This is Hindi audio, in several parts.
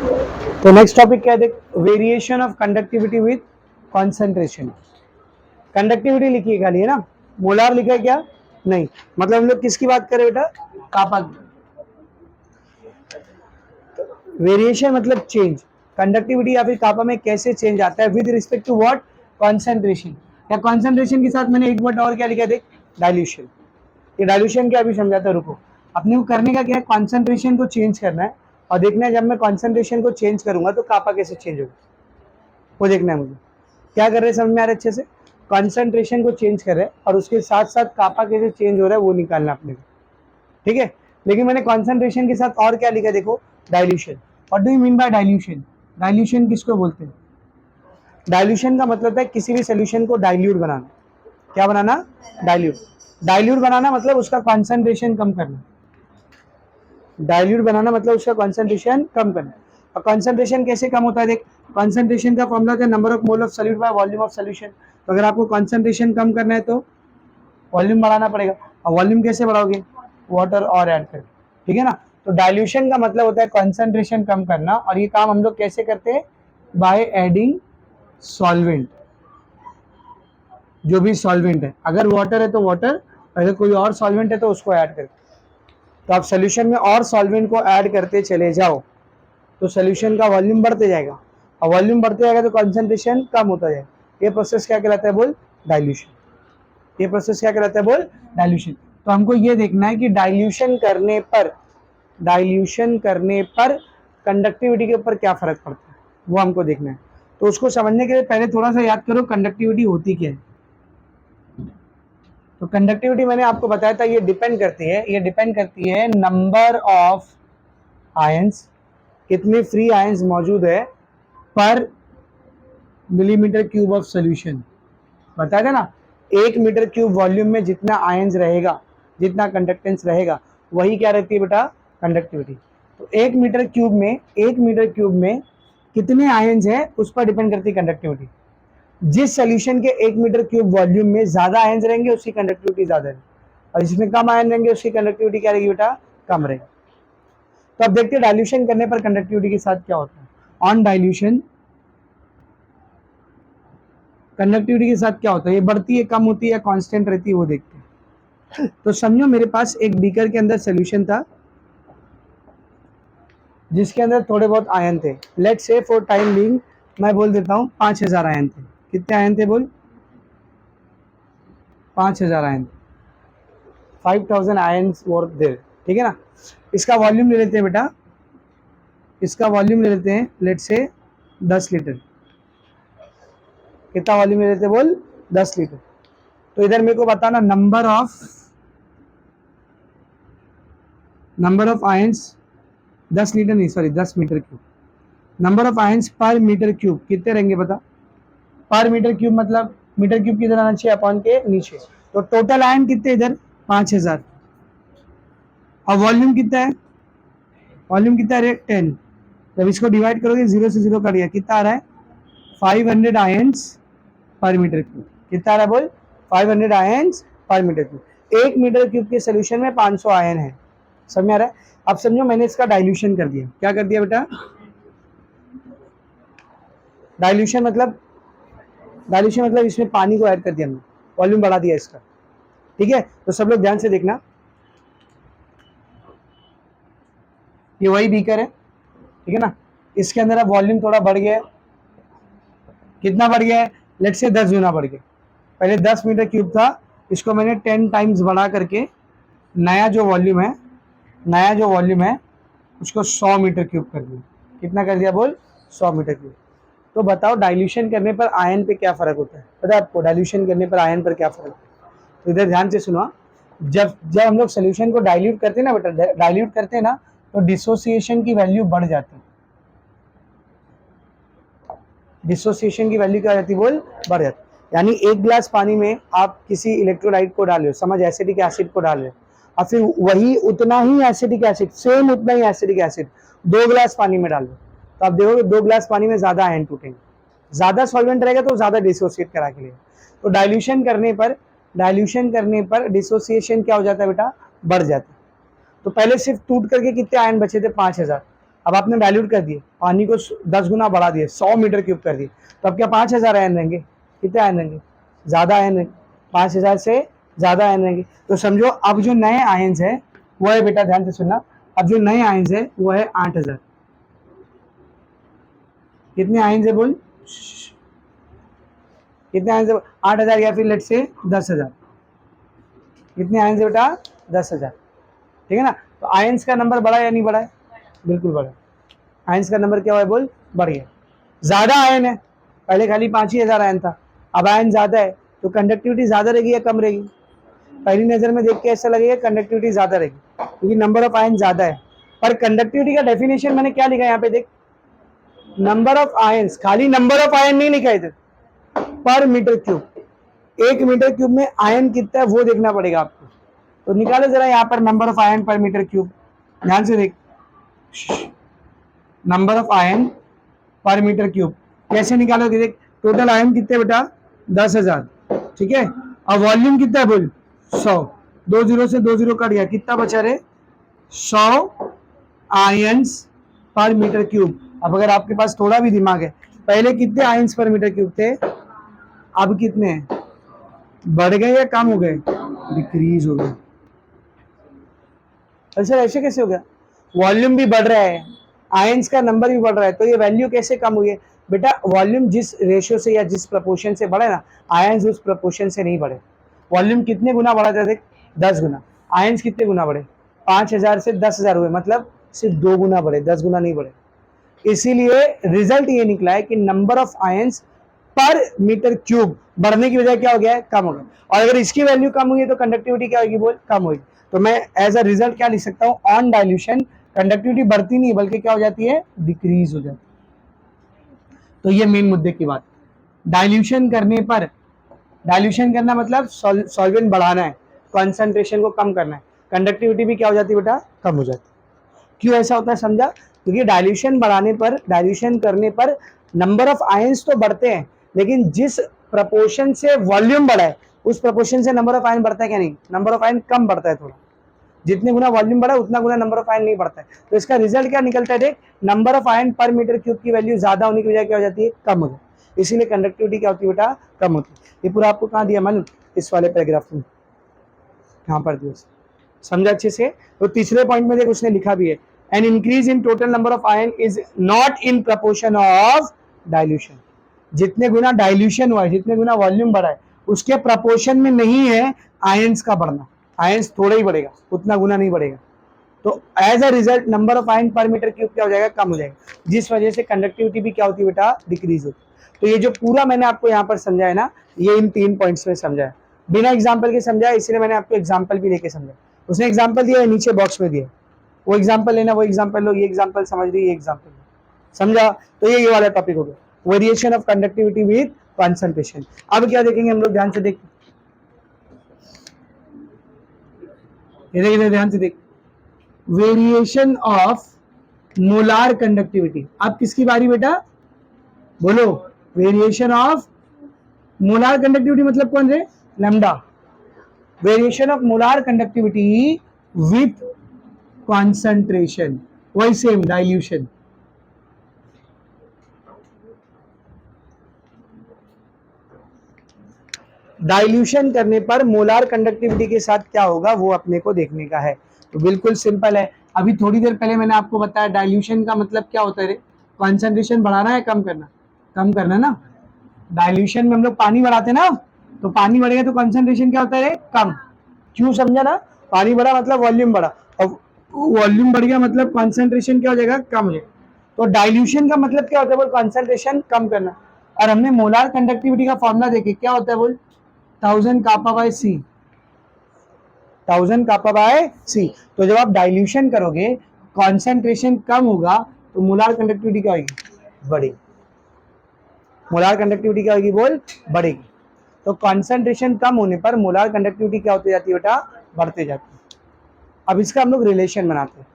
तो नेक्स्ट टॉपिक क्या है देख, variation of conductivity with concentration. Conductivity लिखी है खाली, है ना, मोलार लिखा है क्या नहीं। मतलब हम लोग किसकी बात करें बेटा, कापा की। वेरिएशन मतलब चेंज, कंडक्टिविटी या फिर कापा में कैसे चेंज आता है with respect to what, concentration. या कॉन्सेंट्रेशन के साथ मैंने एक वर्ड और क्या लिखा है देख, डाइल्यूशन। ये डाइल्यूशन क्या अभी समझाता है, रुको। अपने को करने का क्या है, कॉन्सेंट्रेशन को चेंज करना है और देखना है जब मैं कॉन्सेंट्रेशन को चेंज करूंगा तो कापा कैसे चेंज होगा, वो देखना है मुझे। क्या कर रहे हैं, समझ में आ रहा है अच्छे से। कॉन्सेंट्रेशन को चेंज कर रहे हैं और उसके साथ साथ कापा कैसे चेंज हो रहा है वो निकालना अपने को, ठीक है। लेकिन मैंने कॉन्सेंट्रेशन के साथ और क्या लिखा है देखो, dilution. What do you mean by dilution, dilution किसको बोलते हैं। डाइल्यूशन का मतलब है किसी भी सोल्यूशन को डाइल्यूट बनाना। क्या बनाना, डाइल्यूट। डाइल्यूट बनाना मतलब उसका कॉन्सेंट्रेशन कम करना। डाइल्यूट बनाना मतलब उसका कॉन्सेंट्रेशन कम करना। और कॉन्सेंट्रेशन कैसे कम होता है देख, कॉन्सेंट्रेशन का फॉर्मूला होता है number of mole of solute by volume of solution. तो अगर आपको कॉन्सेंट्रेशन कम करना है तो वॉल्यूम बढ़ाना पड़ेगा। और वॉल्यूम कैसे बढ़ाओगे, वाटर और ऐड करके, ठीक है ना। तो डाइल्यूशन का मतलब होता है कॉन्सेंट्रेशन कम करना, और ये काम हम लोग कैसे करते हैं, बाय एडिंग सॉल्वेंट। जो भी सॉल्वेंट है, अगर वाटर है तो वाटर, अगर कोई और सॉल्वेंट है तो उसको ऐड करके। तो आप सोल्यूशन में और सॉल्वेंट को ऐड करते चले जाओ तो सोल्यूशन का वॉल्यूम बढ़ते जाएगा, और वॉल्यूम बढ़ते जाएगा तो कॉन्सेंट्रेशन कम होता जाएगा। ये प्रोसेस क्या कहलाता है बोल, डाइल्यूशन। ये प्रोसेस क्या कहलाता है बोल, डाइल्यूशन। तो हमको ये देखना है कि डाइल्यूशन करने पर कंडक्टिविटी के ऊपर क्या फर्क पड़ता है, वो हमको देखना है। तो उसको समझने के लिए पहले थोड़ा सा याद करो कंडक्टिविटी होती क्या है। तो कंडक्टिविटी मैंने आपको बताया था, ये डिपेंड करती है नंबर ऑफ आयंस, कितने फ्री आयंस मौजूद है पर मिलीमीटर क्यूब ऑफ सोल्यूशन। बताया था ना, 1 मीटर क्यूब वॉल्यूम में जितना आयंस रहेगा, जितना कंडक्टेंस रहेगा, वही क्या रहती है बेटा, कंडक्टिविटी। तो 1 मीटर क्यूब में कितने आयंस है उस पर डिपेंड करती है कंडक्टिविटी। जिस सोल्यूशन के 1 मीटर क्यूब वॉल्यूम में ज्यादा आयंस रहेंगे उसकी कंडक्टिविटी ज्यादा है, और जिसमें कम आयन रहेंगे उसकी कंडक्टिविटी क्या रहेगी बेटा, कम रहेगी। तो अब देखते हैं डाइल्यूशन करने पर कंडक्टिविटी के साथ क्या होता है। ऑन डाइल्यूशन कंडक्टिविटी के साथ क्या होता है, ये बढ़ती है, कम होती है या कांस्टेंट रहती है, वो देखते हैं। तो समझो मेरे पास एक बीकर के अंदर सोल्यूशन था जिसके अंदर थोड़े बहुत आयन थे। Let's say for time being मैं बोल देता हूँ 5000 आयन थे। कितने आयन थे बोल, 5000 आयन, 5000 आयन्स वर देयर, ठीक है ना। इसका वॉल्यूम ले लेते हैं बेटा, इसका वॉल्यूम ले लेते हैं लेट्स से 10 लीटर। कितना वॉल्यूम ले लेते हैं बोल, 10 लीटर। तो इधर मेरे को बताना नंबर ऑफ आयंस, 10 लीटर नहीं sorry 10 metre cube. Number of ions per metre cube कितने रहेंगे बता, पर मीटर क्यूब मतलब मीटर क्यूब किधर आना चाहिए, अपॉन के नीचे। तो टोटल आयन कितने इधर 5000, और वॉल्यूम कितना है, वॉल्यूम कितना है 10। जब इसको डिवाइड करोगे 0 से 0 कर दिया, कितना आ रहा है 500 आयंस पर मीटर क्यूब। कितना आ रहा है बोल, 500 ions per metre cube. 1 metre cube के सोल्यूशन में 500 आयन है, समझ में आ रहा है। अब समझो मैंने इसका डाइल्यूशन कर दिया, क्या कर दिया बेटा, डाइल्यूशन मतलब इसमें पानी को ऐड कर दिया हमने, वॉल्यूम बढ़ा दिया इसका, ठीक है। तो सब लोग ध्यान से देखना, ये वही बीकर है, ठीक है ना। इसके अंदर अब वॉल्यूम थोड़ा बढ़ गया है, कितना बढ़ गया है, लेट्स से 10 गुना बढ़ गया। पहले 10 मीटर क्यूब था, इसको मैंने 10 टाइम्स बढ़ा करके नया जो वॉल्यूम है उसको 100 मीटर क्यूब कर दिया। कितना कर दिया बोल, 100 मीटर क्यूब। तो बताओ डाइल्यूशन करने पर आयन पे क्या फर्क होता है, पता है आपको, डाइल्यूशन करने पर आयन पर क्या फर्क होता है। तो इधर ध्यान से सुनो, जब हम लोग सोल्यूशन को डाइल्यूट करते हैं ना बेटा, डाइल्यूट करते हैं ना, तो डिसोसिएशन की वैल्यू बढ़ जाती है। डिसोसिएशन की वैल्यू क्या रहती है बोल, बढ़ जाती है। यानी एक गिलास पानी में आप किसी इलेक्ट्रोलाइट को डाल रहे हो, समझ एसिटिक एसिड को डाल रहे हो, और फिर वही उतना ही एसिटिक एसिड, सेम उतना ही एसिटिक एसिड 2 गिलास पानी में डाल दो, तो आप देखोगे 2 गिलास पानी में ज्यादा आयन टूटेंगे, ज्यादा सॉल्वेंट रहेगा तो ज्यादा डिसोसिएट करा के लेगा। तो डाइल्यूशन करने पर डिसोसिएशन क्या हो जाता है बेटा, बढ़ जाता है। तो पहले सिर्फ टूट करके कितने आयन बचे थे 5000, अब आपने डाइल्यूट कर दिए, पानी को 10 गुना बढ़ा दिए, 100 मीटर क्यूब कर दिए, तो अब क्या 5000 आयन रहेंगे? कितने आयन रहेंगे? ज़्यादा आयन रहेंगे, 5000 से ज़्यादा आयन रहेंगे। तो समझो अब जो नए आयन्स है वो है, बेटा ध्यान से सुनना, अब जो नए आयन्स है वो है 8000। कितने आयन्स है बोल? कितने आयन्स है? 8000 या फिर लेट से 10,000। कितने आयन्स है बेटा? 10,000। ठीक है ना? तो आयन्स का नंबर बढ़ा या नहीं बढ़ा है? बिल्कुल बढ़ा। आयन्स का नंबर क्या हुआ है बोल? बढ़ गया। ज्यादा आयन है, पहले खाली 5,000 आयन था, अब आयन ज्यादा है, तो कंडक्टिविटी ज्यादा रहेगी या कम रहेगी? पहली नजर में देख के ऐसा लगेगा कंडक्टिविटी ज्यादा रहेगी, क्योंकि नंबर ऑफ आयन ज्यादा है। पर कंडक्टिविटी का डेफिनेशन मैंने क्या लिखा है यहाँ पे देख, नंबर ऑफ आयन्स, खाली नंबर ऑफ आयन नहीं लिखा है इधर, पर मीटर क्यूब। 1 मीटर क्यूब में आयन कितना है वो देखना पड़ेगा आपको। तो निकालो जरा यहाँ पर number of ion per metre cube, ध्यान से देख, number of ion per metre cube कैसे निकालोगे? देख, टोटल आयन कितने बेटा? 10,000। ठीक है, अब वॉल्यूम कितना है बोल? 100। 2 जीरो से 2 जीरो कट गया, कितना बचा रे? 100 आयन्स पर मीटर क्यूब। अब अगर आपके पास थोड़ा भी दिमाग है, पहले कितने आयन्स पर मीटर क्यूब थे, अब कितने हैं? बढ़ गए या कम हो गए? डिक्रीज हो गए। सर ऐसे कैसे हो गया? वॉल्यूम भी बढ़ रहा है, आयन्स का नंबर भी बढ़ रहा है, तो ये वैल्यू कैसे कम हुई है? बेटा वॉल्यूम जिस रेशियो से या जिस प्रपोर्शन से बढ़े ना, आयन्स उस प्रपोर्शन से नहीं बढ़े। वॉल्यूम कितने गुना बढ़ा था देख? 10 गुना। आयन्स कितने गुना बढ़े? 5,000 से 10,000 हुए, मतलब सिर्फ 2 गुना बढ़े, 10 गुना नहीं बढ़े। इसीलिए रिजल्ट ये निकला है कि नंबर ऑफ आयन्स पर मीटर क्यूब बढ़ने की वजह क्या हो गया है? कम हो गया। और अगर इसकी वैल्यू कम हुई है तो कंडक्टिविटी क्या होगी बोल? कम होगी। तो मैं एज अ रिजल्ट क्या लिख सकता हूँ? ऑन डाइल्यूशन कंडक्टिविटी बढ़ती नहीं बल्कि क्या हो जाती है? डिक्रीज हो जाती है। तो ये मेन मुद्दे की बात। डाइल्यूशन करने पर, डाइल्यूशन करना मतलब सॉल्वेंट बढ़ाना है, कॉन्सेंट्रेशन को कम करना है, कंडक्टिविटी भी क्या हो जाती है बेटा? कम हो जाती है। क्यों ऐसा होता है समझा? क्योंकि डाइल्यूशन बढ़ाने पर, डाइल्यूशन करने पर नंबर ऑफ आयन्स तो बढ़ते हैं, लेकिन जिस प्रपोर्शन से वॉल्यूम बढ़ा है उस प्रपोर्शन से नंबर ऑफ आयन बढ़ता है क्या? नहीं, नंबर ऑफ आयन कम बढ़ता है थोड़ा। जितने गुना वॉल्यूम बढ़ा उतना गुना नंबर ऑफ आयन नहीं बढ़ता है। तो इसका रिजल्ट क्या निकलता है देख, number of ion per metre cube की वैल्यू ज्यादा होने की वजह क्या हो जाती है? कम हो जाती है। इसीलिए कंडक्टिविटी क्या होती है बेटा? कम होती है। ये पूरा आपको कहाँ दिया मालूम? इस वाले पैराग्राफ में, कहाँ पर दिया? समझा अच्छे से? तो तीसरे पॉइंट में देख उसने लिखा भी है, an increase in total number of ion is not in proportion of dilution. जितने गुना डाइल्यूशन हुआ है, जितने गुना वॉल्यूम बढ़ा है, उसके प्रपोर्शन में नहीं है आयन्स का बढ़ना। आयन्स थोड़ा ही बढ़ेगा, उतना गुना नहीं बढ़ेगा। तो as a result number of ion per metre cube क्या हो जाएगा? कम हो जाएगा, जिस वजह से कंडक्टिविटी भी क्या होती है बेटा? डिक्रीज होती है। तो ये जो पूरा मैंने आपको यहाँ पर समझाया ना, ये इन 3 पॉइंट्स में समझाया, बिना एग्जाम्पल के समझाया, इसलिए मैंने आपको एग्जाम्पल भी लेके समझाया। उसने एग्जाम्पल दिया है, नीचे बॉक्स में दिया, वो एग्जाम्पल लेना, वो एग्जाम्पल लो, ये एग्जाम्पल समझ रही, ये एग्जाम्पल लो, समझा? तो ये वाला टॉपिक हो गया, variation of conductivity with concentration. अब क्या देखेंगे हम लोग? ध्यान से देख, ध्यान से देख, वेरिएशन ऑफ मोलार कंडक्टिविटी। अब किसकी बारी बेटा? बोलो। वेरिएशन ऑफ मोलार कंडक्टिविटी मतलब कौन है? Lambda. Variation of molar conductivity with concentration, वही सेम डाइल्यूशन। डाइल्यूशन करने पर मोलार कंडक्टिविटी के साथ क्या होगा वो अपने को देखने का है। तो बिल्कुल सिंपल है। अभी थोड़ी देर पहले मैंने आपको बताया डाइल्यूशन का मतलब क्या होता है? कॉन्सेंट्रेशन बढ़ाना है, कम करना? कम करना ना। डाइल्यूशन में हम लोग पानी बढ़ाते ना, तो पानी बढ़ेगा तो कॉन्सेंट्रेशन क्या होता है? कम। क्यों? समझा ना? पानी बढ़ा मतलब वॉल्यूम बढ़ा, और वॉल्यूम बढ़ गया मतलब कॉन्सेंट्रेशन क्या हो जाएगा? कम हो जाएगा। तो डाइल्यूशन का मतलब क्या होता है बोल? कॉन्सेंट्रेशन कम करना। और हमने मोलार कंडक्टिविटी का फॉर्मूला देखे, क्या होता है बोल? 1000 कापा बाय सी, 1000 कापा बाय सी। तो जब आप डाइल्यूशन करोगे, कॉन्सेंट्रेशन कम होगा, तो मोलार कंडक्टिविटी क्या होगी? बढ़ेगी। मोलार कंडक्टिविटी क्या होगी बोल? बढ़ेगी। तो कॉन्सेंट्रेशन कम होने पर मोलार कंडक्टिविटी क्या होती जाती है बेटा? बढ़ते जाती है। अब इसका हम लोग रिलेशन बनाते हैं।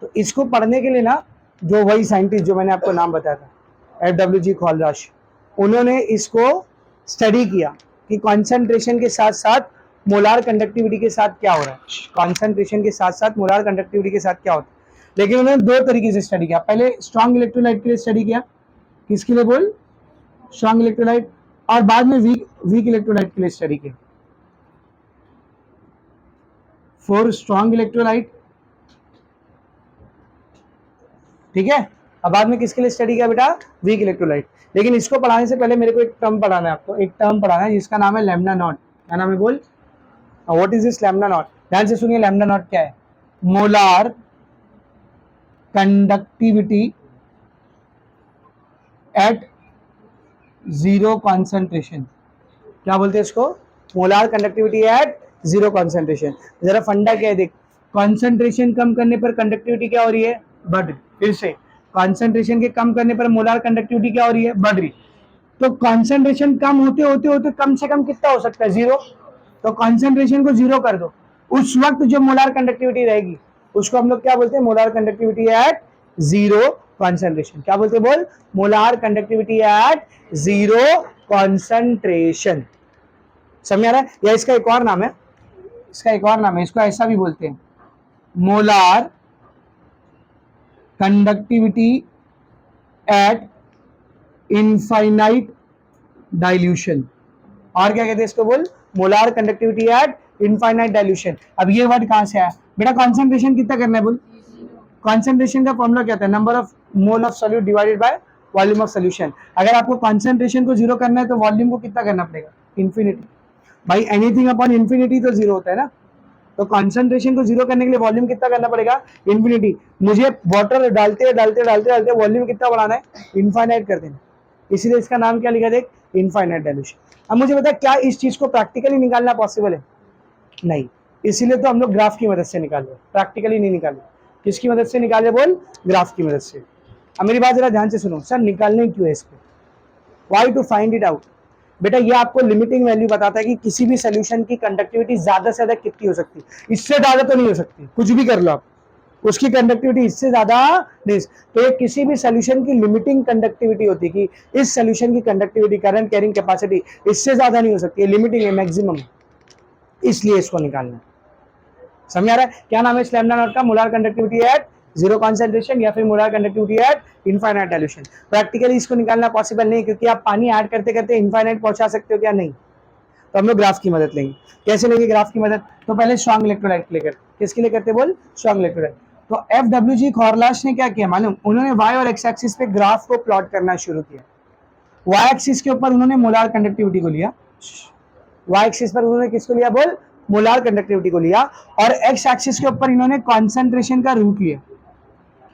तो इसको पढ़ने के लिए ना, जो वही साइंटिस्ट जो मैंने आपको नाम बताया था, FWG खोलराश, उन्होंने इसको स्टडी किया कि कॉन्सेंट्रेशन के साथ साथ मोलार कंडक्टिविटी के साथ क्या हो रहा है, कॉन्सेंट्रेशन के साथ साथ मोलार कंडक्टिविटी के साथ क्या होता है। लेकिन उन्होंने दो तरीके से स्टडी किया, पहले स्ट्रॉन्ग इलेक्ट्रोलाइट के लिए स्टडी किया, किसके लिए बोल, स्ट्रॉन्ग इलेक्ट्रोलाइट, और बाद में वीक इलेक्ट्रोलाइट के लिए स्टडी किया। फॉर स्ट्रॉन्ग इलेक्ट्रोलाइट, ठीक है, अब बाद में किसके लिए स्टडी किया बेटा, वीक इलेक्ट्रोलाइट। लेकिन इसको पढ़ाने से पहले मेरे को एक टर्म पढ़ाना है आपको, एक टर्म पढ़ाना है जिसका नाम है लैम्डा नॉट। क्या नाम है बोल, what is this lambda naught, ध्यान से सुनिए, लैम्डा नॉट क्या है, molar conductivity eight zero concentration. क्या बोलते हैं इसको, molar conductivity eight zero concentration. जरा फंडा क्या है देख, कॉन्सेंट्रेशन कम करने पर कंडक्टिविटी क्या हो रही है, बढ़ रही। फिर से कॉन्सेंट्रेशन के कम करने पर मोलार कंडक्टिविटी क्या हो रही है, बढ़ रही। तो कॉन्सेंट्रेशन कम होते होते होते कम से कम कितना हो सकता है, जीरो। तो कॉन्सेंट्रेशन को जीरो कर दो, उस वक्त जो मोलार कंडक्टिविटी रहेगी उसको हम लोग क्या बोलते हैं, molar conductivity eight zero concentration. क्या बोलते हैं बोल, molar conductivity eight zero concentration. समझ आ रहा है, या इसका एक और नाम है, इसका एक और नाम है, इसको ऐसा भी बोलते हैं, molar conductivity eight infinite dilution. और क्या कहते हैं इसको बोल, molar conductivity eight infinite dilution. अब ये वर्ड कहां से आया बेटा, कॉन्सेंट्रेशन कितना करना है बोल, कॉन्सेंट्रेशन का फॉर्मूला क्या था, number of mole of solute divided by volume of solution. अगर आपको कॉन्सेंट्रेशन को जीरो करना है तो वॉल्यूम को कितना करना पड़ेगा, इन्फिनिटी। भाई एनीथिंग अपॉन इन्फिनिटी तो जीरो होता है ना, तो कॉन्सेंट्रेशन को जीरो करने के लिए वॉल्यूम कितना करना पड़ेगा, इन्फिनिटी। मुझे वाटर डालते डालते डालते डालते वॉल्यूम कितना बढ़ाना है, इनफाइनाइट कर देना, इसीलिए इसका नाम क्या लिखा देख, इनफाइनाइट डाइल्यूशन। अब मुझे बता, क्या इस चीज को प्रैक्टिकली निकालना पॉसिबल है, नहीं, इसीलिए तो हम लोग ग्राफ की मदद से निकाल रहे, प्रैक्टिकली नहीं निकाल रहे। किसकी मदद से निकाल रहे बोल, ग्राफ की मदद से। अब मेरी बात जरा ध्यान से सुनो, सर निकालने क्यों है इसको, why to find it out. बेटा ये आपको लिमिटिंग वैल्यू बताता है कि किसी भी सोल्यूशन की कंडक्टिविटी ज्यादा से ज्यादा कितनी हो सकती है, इससे ज्यादा तो नहीं हो सकती, कुछ भी कर लो आप, उसकी कंडक्टिविटी इससे ज्यादा नहीं। तो ये किसी भी सोल्यूशन की लिमिटिंग कंडक्टिविटी होती है कि इस सोल्यूशन की कंडक्टिविटी, करंट कैरिंग कैपेसिटी इससे ज्यादा नहीं हो सकती है, लिमिटिंग है, मैक्सिमम है, इसलिए इसको निकालना है। समझ आ रहा है, क्या नाम है इस लैम्डा नॉट का, molar conductivity eight zero concentration या फिर molar conductivity eight infinite dilution. Practically इसको निकालना पॉसिबल नहीं, क्योंकि आप पानी ऐड करते करते इनफाइनाइट पहुंचा सकते हो क्या, नहीं। तो हम लोग ग्राफ की मदद लेंगे, कैसे लेंगे ग्राफ की मदद, तो पहले स्ट्रॉन्ग इलेक्ट्रोलाइट के लिए करते, किसके लिए करते बोल, स्ट्रॉन्ग इलेक्ट्रोलाइट। तो FWG खॉर्लाश ने क्या किया मालूम, उन्होंने वाई और एक्स एक्सिस पे ग्राफ को प्लॉट करना शुरू किया। वाई एक्सिस के ऊपर उन्होंने मोलार कंडक्टिविटी को लिया, वाई एक्सिस पर उन्होंने किसको लिया बोल, मोलार कंडक्टिविटी को लिया, और एक्स एक्सिस के ऊपर इन्होंने कॉन्सेंट्रेशन का रूट लिया,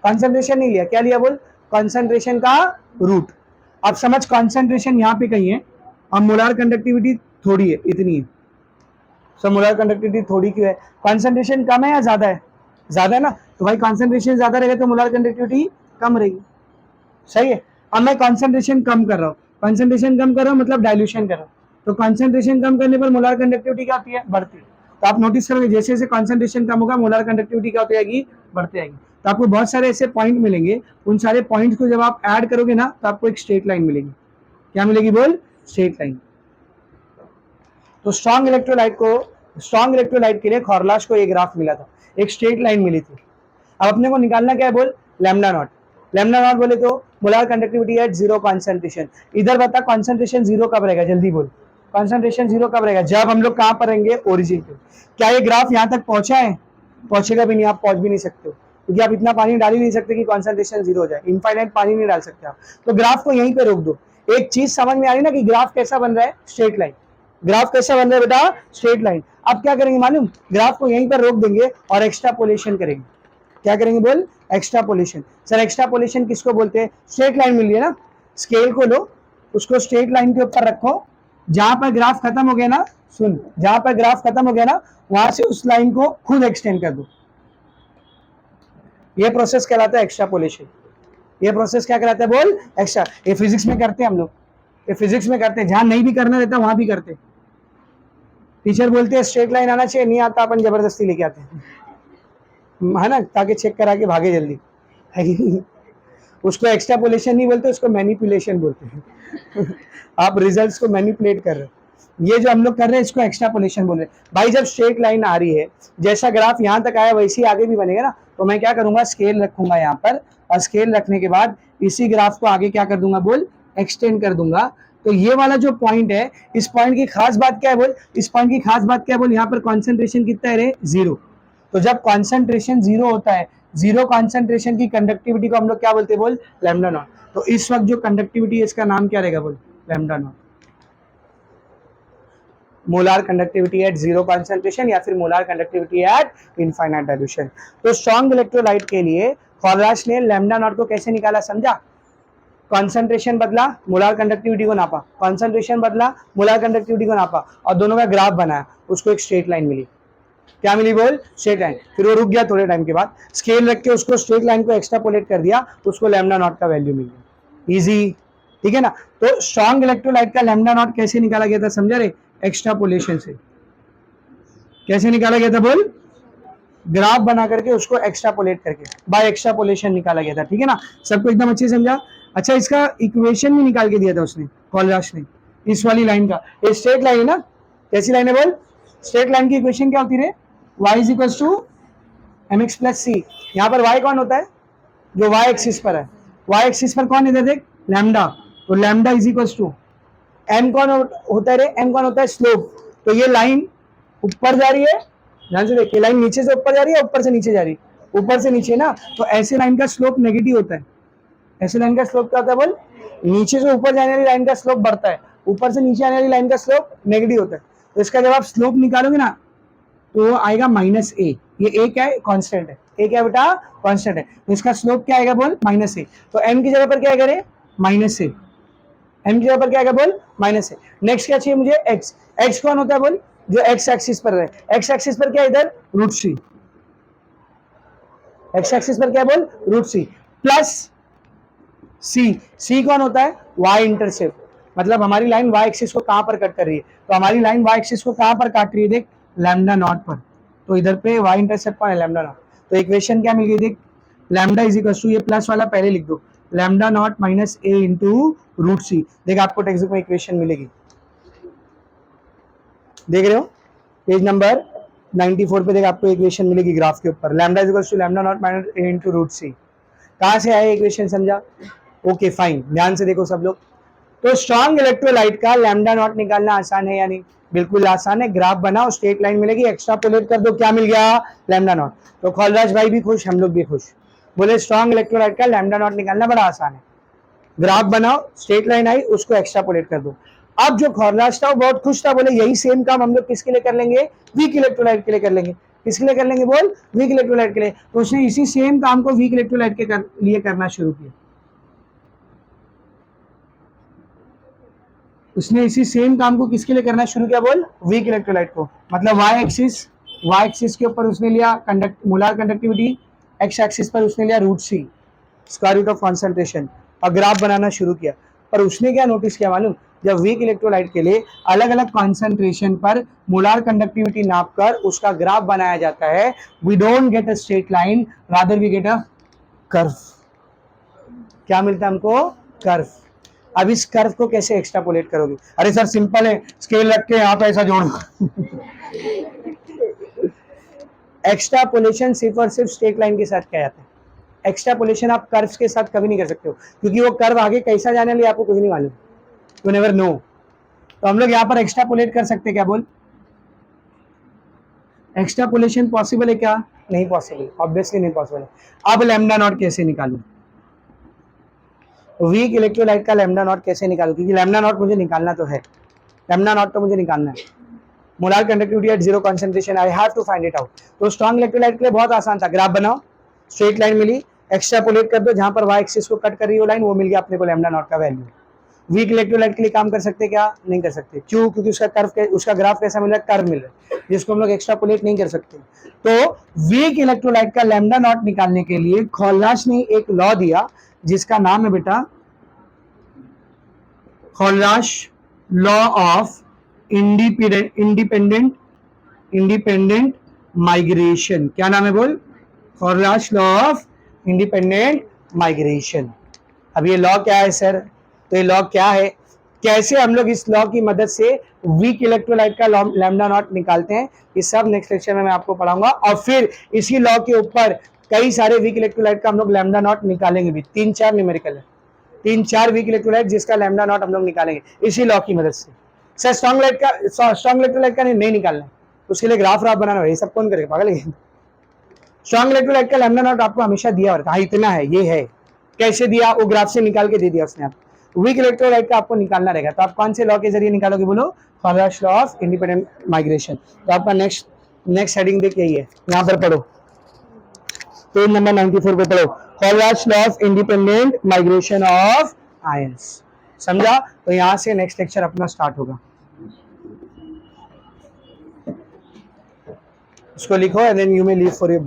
कॉन्सेंट्रेशन नहीं लिया, क्या लिया बोल, कॉन्सेंट्रेशन का रूट। अब समझ, कॉन्सेंट्रेशन यहाँ पे कहीं है और मोलार कंडक्टिविटी थोड़ी है, इतनी है, सब मोलार कंडक्टिविटी थोड़ी क्यों है, कॉन्सेंट्रेशन कम है या ज्यादा है, ज्यादा है ना, तो भाई कॉन्सेंट्रेशन ज्यादा रहेगा तो मोलार कंडक्टिविटी कम रहेगी, सही है। अब मैं कॉन्सेंट्रेशन कम कर रहा हूँ, कॉन्सेंट्रेशन कम कर रहा हूँ मतलब डाइल्यूशन कर रहा हूँ, तो कॉन्सेंट्रेशन कम करने पर मोलार कंडक्टिविटी क्या होती है, बढ़ती है। तो आप नोटिस करोगे जैसे जैसे कॉन्सेंट्रेशन कम होगा मोलार कंडक्टिविटी क्या होती जाएगी, बढ़ती जाएगी। तो आपको बहुत सारे ऐसे पॉइंट मिलेंगे, उन सारे पॉइंट्स को जब आप ऐड करोगे ना तो आपको एक स्ट्रेट लाइन मिलेगी, क्या मिलेगी बोल, स्ट्रेट लाइन। तो स्ट्रॉन्ग इलेक्ट्रोलाइट के लिए खॉर्लाश को एक ग्राफ मिला था, एक स्ट्रेट लाइन मिली थी। अब अपने को निकालना क्या है बोल, लैम्डा नॉट। लैम्डा नॉट बोले तो molar conductivity eight zero concentration. इधर बता कॉन्सेंट्रेशन जीरो कब रहेगा, जल्दी बोल, कॉन्सेंट्रेशन जीरो कब रहेगा, जब हम लोग कहां पर रहेंगे, ओरिजिन पे। क्या ये ग्राफ यहां तक पहुंचा है, पहुंचेगा भी नहीं, आप पहुंच भी नहीं सकते हो, क्योंकि आप इतना पानी डाल ही नहीं सकते कि कॉन्सेंट्रेशन जीरो हो जाए, इनफाइनाइट पानी नहीं डाल सकते आप। तो ग्राफ को यहीं पे रोक दो। एक चीज समझ में आ रही ना कि ग्राफ कैसा बन रहा है, स्ट्रेट लाइन। ग्राफ कैसा बन रहा है बेटा, स्ट्रेट लाइन। अब क्या करेंगे मालूम, ग्राफ को यहीं पर रोक देंगे और एक्स्ट्रापोलेशन करेंगे। क्या करेंगे बोल, एक्स्ट्रापोलेशन। सर एक्स्ट्रापोलेशन किसको बोलते हैं, स्ट्रेट लाइन मिल रही है ना, स्केल को लो, उसको स्ट्रेट लाइन के ऊपर रखो, जहां पर ग्राफ खत्म हो गया ना, सुन, जहां पर ग्राफ खत्म हो गया ना वहां से उस लाइन को खुद एक्सटेंड कर दो। ये प्रोसेस कहलाता है एक्स्ट्रापोलेशन। ये प्रोसेस क्या कहलाता है बोल, एक्स्ट्रा। ये फिजिक्स में करते हैं हम लोग, ये फिजिक्स में करते हैं, जहां नहीं भी करना रहता वहां भी करते हैं। टीचर बोलते हैं स्ट्रेट लाइन आना चाहिए, नहीं आता अपन जबरदस्ती लेके आते हैं, है ना, ताकि चेक करा के भागे जल्दी, है कि नहीं? उसको एक्स्ट्रापोलेशन नहीं बोलते, उसको मैनिपुलेशन बोलते हैं। आप रिजल्ट्स को मैनिपुलेट कर रहे हो। ये जो हम लोग कर रहे हैं इसको एक्सट्रापोलेशन बोल रहे हैं भाई। जब स्ट्रेट लाइन आ रही है, जैसा ग्राफ यहाँ तक आया वैसे ही आगे भी बनेगा ना, तो मैं क्या करूंगा, स्केल रखूंगा यहाँ पर, और स्केल रखने के बाद इसी ग्राफ को आगे क्या कर दूंगा बोल, एक्सटेंड कर दूंगा। तो ये वाला जो पॉइंट है, इस पॉइंट की खास बात क्या है बोल, इस पॉइंट की खास बात क्या है बोल, यहाँ पर कॉन्सेंट्रेशन कितना है रे, 0। तो जब कॉन्सेंट्रेशन 0 होता है, 0 कॉन्सेंट्रेशन की कंडक्टिविटी को हम लोग क्या बोलते हैं बोल, लैम्डा नॉट। तो इस वक्त जो कंडक्टिविटी है इसका नाम क्या रहेगा बोल, lambda naught. Molar conductivity at 0 concentration या फिर molar conductivity eight infinite dilution. तो स्ट्रॉन्ग इलेक्ट्रोलाइट के लिए खौलराश ने लैम्डा नॉट को कैसे निकाला, समझा? कॉन्सेंट्रेशन बदला, मोलार कंडक्टिविटी को नापा, कॉन्सेंट्रेशन बदला, मोलार कंडक्टिविटी को नापा, और दोनों का ग्राफ बनाया, उसको एक स्ट्रेट लाइन मिली। क्या मिली बोल, स्ट्रेट लाइन। फिर वो रुक गया, थोड़े टाइम के बाद स्केल रख के उसको स्ट्रेट लाइन को एक्सट्रापोलेट कर दिया, उसको लैम्डा नॉट का वैल्यू मिल गया। इजी, ठीक है ना। तो स्ट्रॉन्ग इलेक्ट्रोलाइट का लैम्डा नॉट कैसे निकाला गया था, समझा रे? एक्स्ट्रापोलेशन से। कैसे निकाला गया था बोल, ग्राफ बना करके उसको एक्स्ट्रापोलेट करके, बाय एक्स्ट्रापोलेशन निकाला गया था, ठीक है ना। सबको एकदम अच्छे से समझा? अच्छा, इसका इक्वेशन भी निकाल के दिया था उसने, खौलराश ने, इस वाली लाइन का। ये स्ट्रेट लाइन है ना, कैसी लाइन है बोल, स्ट्रेट लाइन की इक्वेशन क्या होती है, y is equal to mx plus C. यहाँ पर y कौन होता है, जो y एक्सिस पर है, y एक्सिस पर कौन इधर देख, लैम्डा। तो lambda is equal to m कौन होता है रे, m कौन होता है, स्लोप। तो ये लाइन ऊपर जा रही है, ध्यान से देखिए, लाइन नीचे से ऊपर जा रही है, ऊपर से नीचे जा रही है, ऊपर से नीचे ना। तो ऐसे लाइन का स्लोप नेगेटिव होता है। ऐसे लाइन का स्लोप क्या होता है बोल, नीचे से ऊपर जाने वाली लाइन का स्लोप बढ़ता है, ऊपर से नीचे आने वाली लाइन का स्लोप नेगेटिव होता है। तो इसका जब आप स्लोप निकालोगे ना, तो आएगा माइनस ए। ये ए क्या है, कांस्टेंट है, ए क्या बेटा, कांस्टेंट है। तो इसका स्लोप क्या आएगा बोल, माइनस ए। तो एम की जगह पर क्या आएगा रे, माइनस ए। एम की जगह पर क्या आएगा बोल, माइनस ए। नेक्स्ट क्या चाहिए मुझे, एक्स। एक्स कौन होता है बोल, जो एक्स एक्सिस पर है। एक्स एक्सिस पर क्या है इधर, रूट सी। एक्स एक्सिस पर क्या है बोल, रूट सी प्लस सी। सी कौन होता है, वाई इंटरसेप्ट। मतलब हमारी लाइन वाई एक्सिस को कहां पर कट कर रही है, तो हमारी लाइन वाई एक्सिस को कहां पर काट रही है, देख, लैम्डा नॉट पर। तो इधर पे वाई इंटरसेप्ट कौन है, लैम्डा नॉट। तो इक्वेशन क्या मिल गई देख, लैम्डा इज इक्वल टू, ये प्लस वाला पहले लिख दो, lambda naught minus A into root C. देख आपको टेक्स्ट बुक में इक्वेशन मिलेगी, देख रहे हो पेज नंबर 94 पे, देख आपको इक्वेशन मिलेगी ग्राफ के ऊपर, lambda is equal to lambda naught minus A into root C. कहां से आया इक्वेशन, समझा? ओके फाइन, ध्यान से देखो सब लोग। तो स्ट्रॉन्ग इलेक्ट्रोलाइट का लैम्डा नॉट निकालना आसान है या नहीं, बिल्कुल आसान है। ग्राफ बनाओ, स्ट्रेट लाइन मिलेगी, एक्स्ट्रापोलेट कर दो, क्या मिल गया, लैम्डा नॉट। तो खौलराज भाई भी खुश, हम लोग भी खुश। बोले स्ट्रॉन्ग इलेक्ट्रोलाइट का लैम्डा नॉट निकालना बड़ा आसान है। ग्राफ बनाओ, स्ट्रेट लाइन आई, उसको एक्स्ट्रापोलेट कर दो। अब जो खौलराज था वो बहुत खुश था, बोले यही सेम काम हम लोग किसके लिए कर लेंगे, वीक इलेक्ट्रोलाइट के लिए कर लेंगे। किसके लिए कर लेंगे बोल, वीक इलेक्ट्रोलाइट के लिए। तो उसने इसी सेम काम को वीक इलेक्ट्रोलाइट के लिए करना शुरू किया। उसने इसी सेम काम को किसके लिए करना शुरू किया बोल, वीक इलेक्ट्रोलाइट को। मतलब वाई एक्सिस के ऊपर उसने लिया मोलार कंडक्टिविटी, एक्स एक्सिस पर उसने लिया root C, square root of concentration, और ग्राफ बनाना शुरू किया। पर उसने क्या नोटिस किया मालूम, जब वीक इलेक्ट्रोलाइट के लिए अलग अलग कॉन्सेंट्रेशन पर मोलार कंडक्टिविटी नापकर उसका ग्राफ बनाया जाता है, we don't get a straight line, rather we get a curve. क्या मिलता है हमको, कर्व। अब इस कर्व को कैसे एक्स्ट्रापोलेट करोगे, अरे सर सिंपल है, स्केल रख के यहाँ पे ऐसा जोड़ो। एक्स्ट्रापोलेशन सिर्फ और सिर्फ स्ट्रेट लाइन के साथ किया जाता है। एक्स्ट्रापोलेशन आप कर्व्स के साथ कभी नहीं कर सकते हो, क्योंकि वो कर्व आगे कैसा जाने वाली आपको कुछ नहीं मालूम, यू नेवर नो। तो हम लोग यहाँ पर एक्स्ट्रापोलेट कर सकते, क्या बोल, एक्स्ट्रापोलेशन पॉसिबल है क्या, नहीं पॉसिबल, ऑब्वियसली नहीं पॉसिबल है। अब लैम्डा नॉट कैसे निकालूं, वीक इलेक्ट्रोलाइट का लैम्डा नॉट कैसे निकालूं, क्योंकि लैम्डा नॉट मुझे निकालना तो है, लैम्डा नॉट तो मुझे निकालना है। मोलार कंडक्टिविटी एट 0 कॉन्सेंट्रेशन, I have to find it out. तो स्ट्रॉन्ग इलेक्ट्रोलाइट के लिए बहुत आसान था, ग्राफ बनाओ, स्ट्रेट लाइन मिली, एक्स्ट्रापोलेट कर दो, जहां पर वाई एक्सिस को कट कर रही है लाइन, वो मिल गया अपने को लैम्डा नॉट का वैल्यू। वीक इलेक्ट्रोलाइट के लिए काम कर सकते क्या, नहीं कर सकते। क्यों, क्योंकि उसका ग्राफ कैसा मिल रहा है, कर्व मिल रहा है, जिसको हम लोग एक्स्ट्रापोलेट नहीं कर सकते। तो वीक इलेक्ट्रोलाइट का लैम्डा नॉट निकालने के लिए खौलराश ने एक लॉ दिया, जिसका नाम है बेटा खौलराश लॉ ऑफ इंडिपेंडेंट माइग्रेशन। क्या नाम है बोल, खौलराश लॉ ऑफ इंडिपेंडेंट माइग्रेशन। अब ये लॉ क्या है सर, तो ये लॉ क्या है, कैसे हम लोग इस लॉ की मदद से वीक इलेक्ट्रोलाइट का लैम्डा नॉट निकालते हैं। ये सब नेक्स्ट लेक्चर में मैं आपको पढ़ाऊंगा, और फिर इसी लॉ के ऊपर कई सारे वीक इलेक्ट्रोलाइट का हम लोग लैम्डा नॉट निकालेंगे भी। 3-4 न्यूमेरिकल है, 3-4 वीक इलेक्ट्रोलाइट जिसका लैम्डा नॉट हम लोग निकालेंगे इसी लॉ की मदद से। सर स्ट्रॉन्ग इलेक्ट्रोलाइट का नहीं निकालना है, उसके लिए ग्राफ बनाना है, ये सब कौन करेगा पागल है। स्ट्रॉन्ग इलेक्ट्रोलाइट का लैम्डा नॉट आपको हमेशा दिया होता है, इतना है, ये है, कैसे दिया वो ग्राफ से निकाल के दे दिया उसने आपको। वीक इलेक्ट्रोलाइट का आपको निकालना रहेगा, तो आप कौन से लॉ के जरिए निकालोगे, बोलो हॉलराश लॉ ऑफ इंडिपेंडेंट माइग्रेशन। तो आपका नेक्स्ट हेडिंग देख यही है, यहाँ पर पढ़ो, पेज नंबर 94 पे पढ़ो, Kohlrausch law of independent migration of ions. समझा? तो यहाँ से नेक्स्ट लेक्चर अपना स्टार्ट होगा, उसको लिखो and then you may leave for your break.